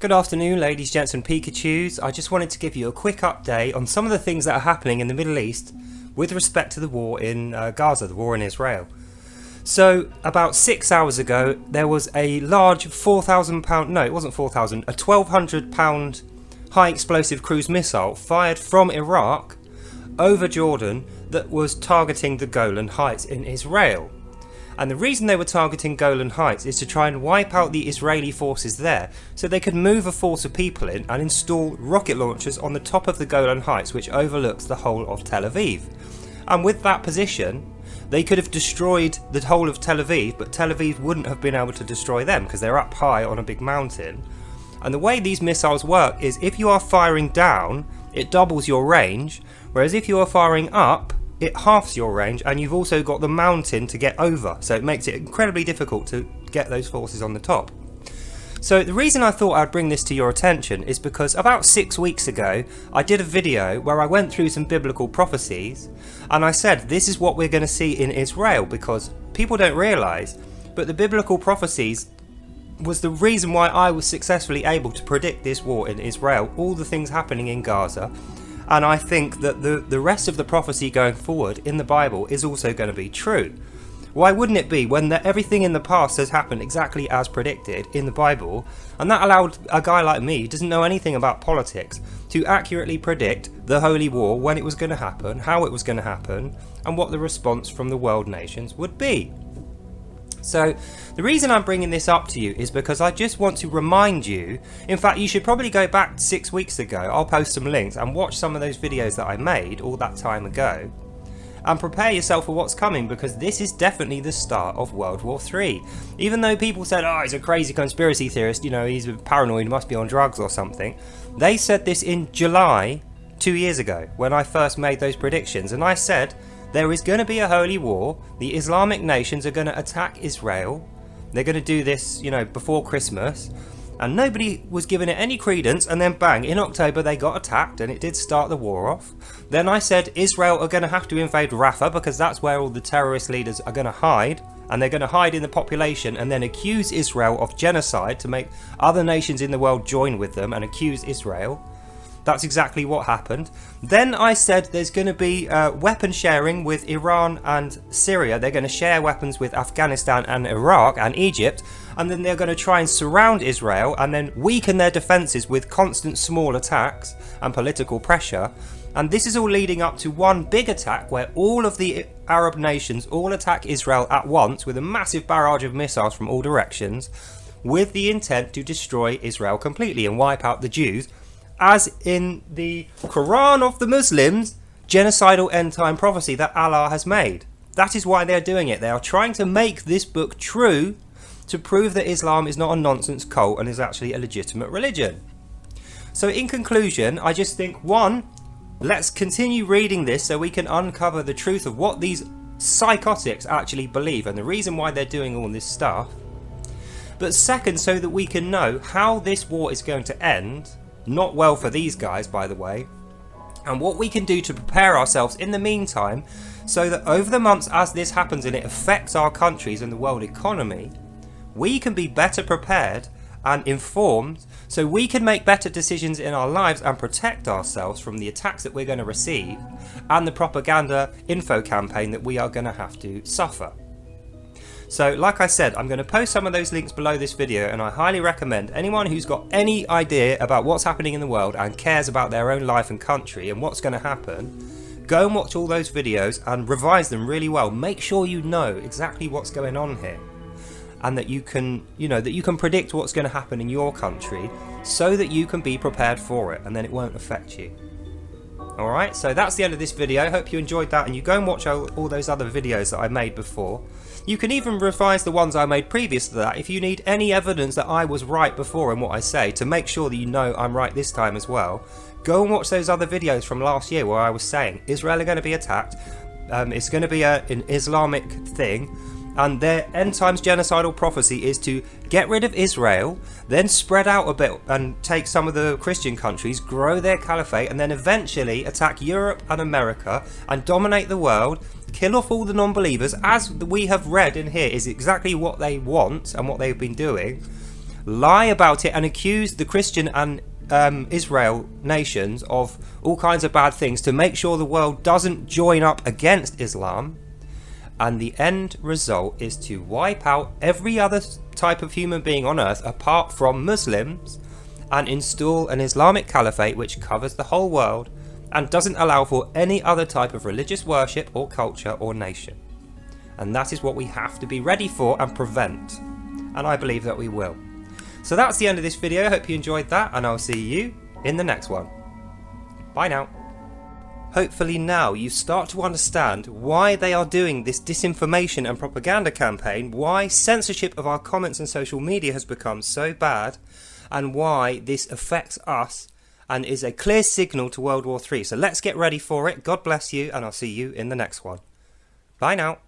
Good afternoon, ladies, gents and Pikachus. I just wanted to give you a quick update on some of the things that are happening in the Middle East with respect to the war in Gaza, the war in Israel. So, about 6 hours ago, there was a large £4,000, no, it wasn't 4,000, a £1,200 high explosive cruise missile fired from Iraq over Jordan that was targeting the Golan Heights in Israel. And the reason they were targeting Golan Heights is to try and wipe out the Israeli forces there so they could move a force of people in and install rocket launchers on the top of the Golan Heights, which overlooks the whole of Tel Aviv. And with that position, they could have destroyed the whole of Tel Aviv, but Tel Aviv wouldn't have been able to destroy them because they're up high on a big mountain. And the way these missiles work is if you are firing down, it doubles your range, whereas if you are firing up, it halves your range, and you've also got the mountain to get over, so it makes it incredibly difficult to get those forces on the top. So the reason I thought I'd bring this to your attention is because about 6 weeks ago I did a video where I went through some biblical prophecies and I said this is what we're going to see in Israel, because people don't realise, but the biblical prophecies was the reason why I was successfully able to predict this war in Israel, all the things happening in Gaza. And I think that the rest of the prophecy going forward in the Bible is also going to be true. Why wouldn't it be when everything in the past has happened exactly as predicted in the Bible? And that allowed a guy like me, who doesn't know anything about politics, to accurately predict the Holy War, when it was going to happen, how it was going to happen, and what the response from the world nations would be. So the reason I'm bringing this up to you is because I just want to remind you, in fact you should probably go back 6 weeks ago, I'll post some links and watch some of those videos that I made all that time ago, and prepare yourself for what's coming, because this is definitely the start of World War III. Even though people said, oh, he's a crazy conspiracy theorist, you know, he's paranoid, he must be on drugs or something, they said this in July 2 years ago when I first made those predictions, and I said there is going to be a holy war, the Islamic nations are going to attack Israel, they're going to do this, you know, before Christmas, and nobody was giving it any credence, and then bang, in October they got attacked and it did start the war off. Then I said Israel are going to have to invade Rafah because that's where all the terrorist leaders are going to hide, and they're going to hide in the population and then accuse Israel of genocide to make other nations in the world join with them and accuse Israel. That's exactly what happened. Then I said there's going to be weapon sharing with Iran and Syria. They're going to share weapons with Afghanistan and Iraq and Egypt, and then they're going to try and surround Israel and then weaken their defences with constant small attacks and political pressure. And this is all leading up to one big attack where all of the Arab nations all attack Israel at once with a massive barrage of missiles from all directions, with the intent to destroy Israel completely and wipe out the Jews, as in the Quran of the Muslims, genocidal end-time prophecy that Allah has made. That is why they're doing it. They are trying to make this book true to prove that Islam is not a nonsense cult and is actually a legitimate religion. So in conclusion, I just think, one, let's continue reading this so we can uncover the truth of what these psychotics actually believe and the reason why they're doing all this stuff. But second, so that we can know how this war is going to end. Not well for these guys, by the way, and what we can do to prepare ourselves in the meantime, so that over the months as this happens and it affects our countries and the world economy, we can be better prepared and informed, so we can make better decisions in our lives and protect ourselves from the attacks that we're going to receive and the propaganda info campaign that we are going to have to suffer. So like I said, I'm going to post some of those links below this video, and I highly recommend anyone who's got any idea about what's happening in the world and cares about their own life and country and what's going to happen, go and watch all those videos and revise them really well. Make sure you know exactly what's going on here, and that you can, that you can predict what's going to happen in your country so that you can be prepared for it and then it won't affect you. Alright, so that's the end of this video. Hope you enjoyed that, and you go and watch all those other videos that I made before. You can even revise the ones I made previous to that if you need any evidence that I was right before in what I say, to make sure that you know I'm right this time as well. Go and watch those other videos from last year where I was saying Israel are going to be attacked, it's going to be an Islamic thing, and their end times genocidal prophecy is to get rid of Israel, then spread out a bit and take some of the Christian countries, grow their caliphate, and then eventually attack Europe and America and dominate the world, kill off all the non-believers, as we have read in here is exactly what they want and what they've been doing. lie about it and accuse the Christian and Israel nations of all kinds of bad things to make sure the world doesn't join up against Islam. And the end result is to wipe out every other type of human being on earth apart from Muslims and install an Islamic caliphate which covers the whole world and doesn't allow for any other type of religious worship or culture or nation. And that is what we have to be ready for and prevent. And I believe that we will. So that's the end of this video. I hope you enjoyed that, and I'll see you in the next one. Bye now. Hopefully now you start to understand why they are doing this disinformation and propaganda campaign, why censorship of our comments and social media has become so bad, and why this affects us and is a clear signal to World War III. So let's get ready for it. God bless you, and I'll see you in the next one. Bye now.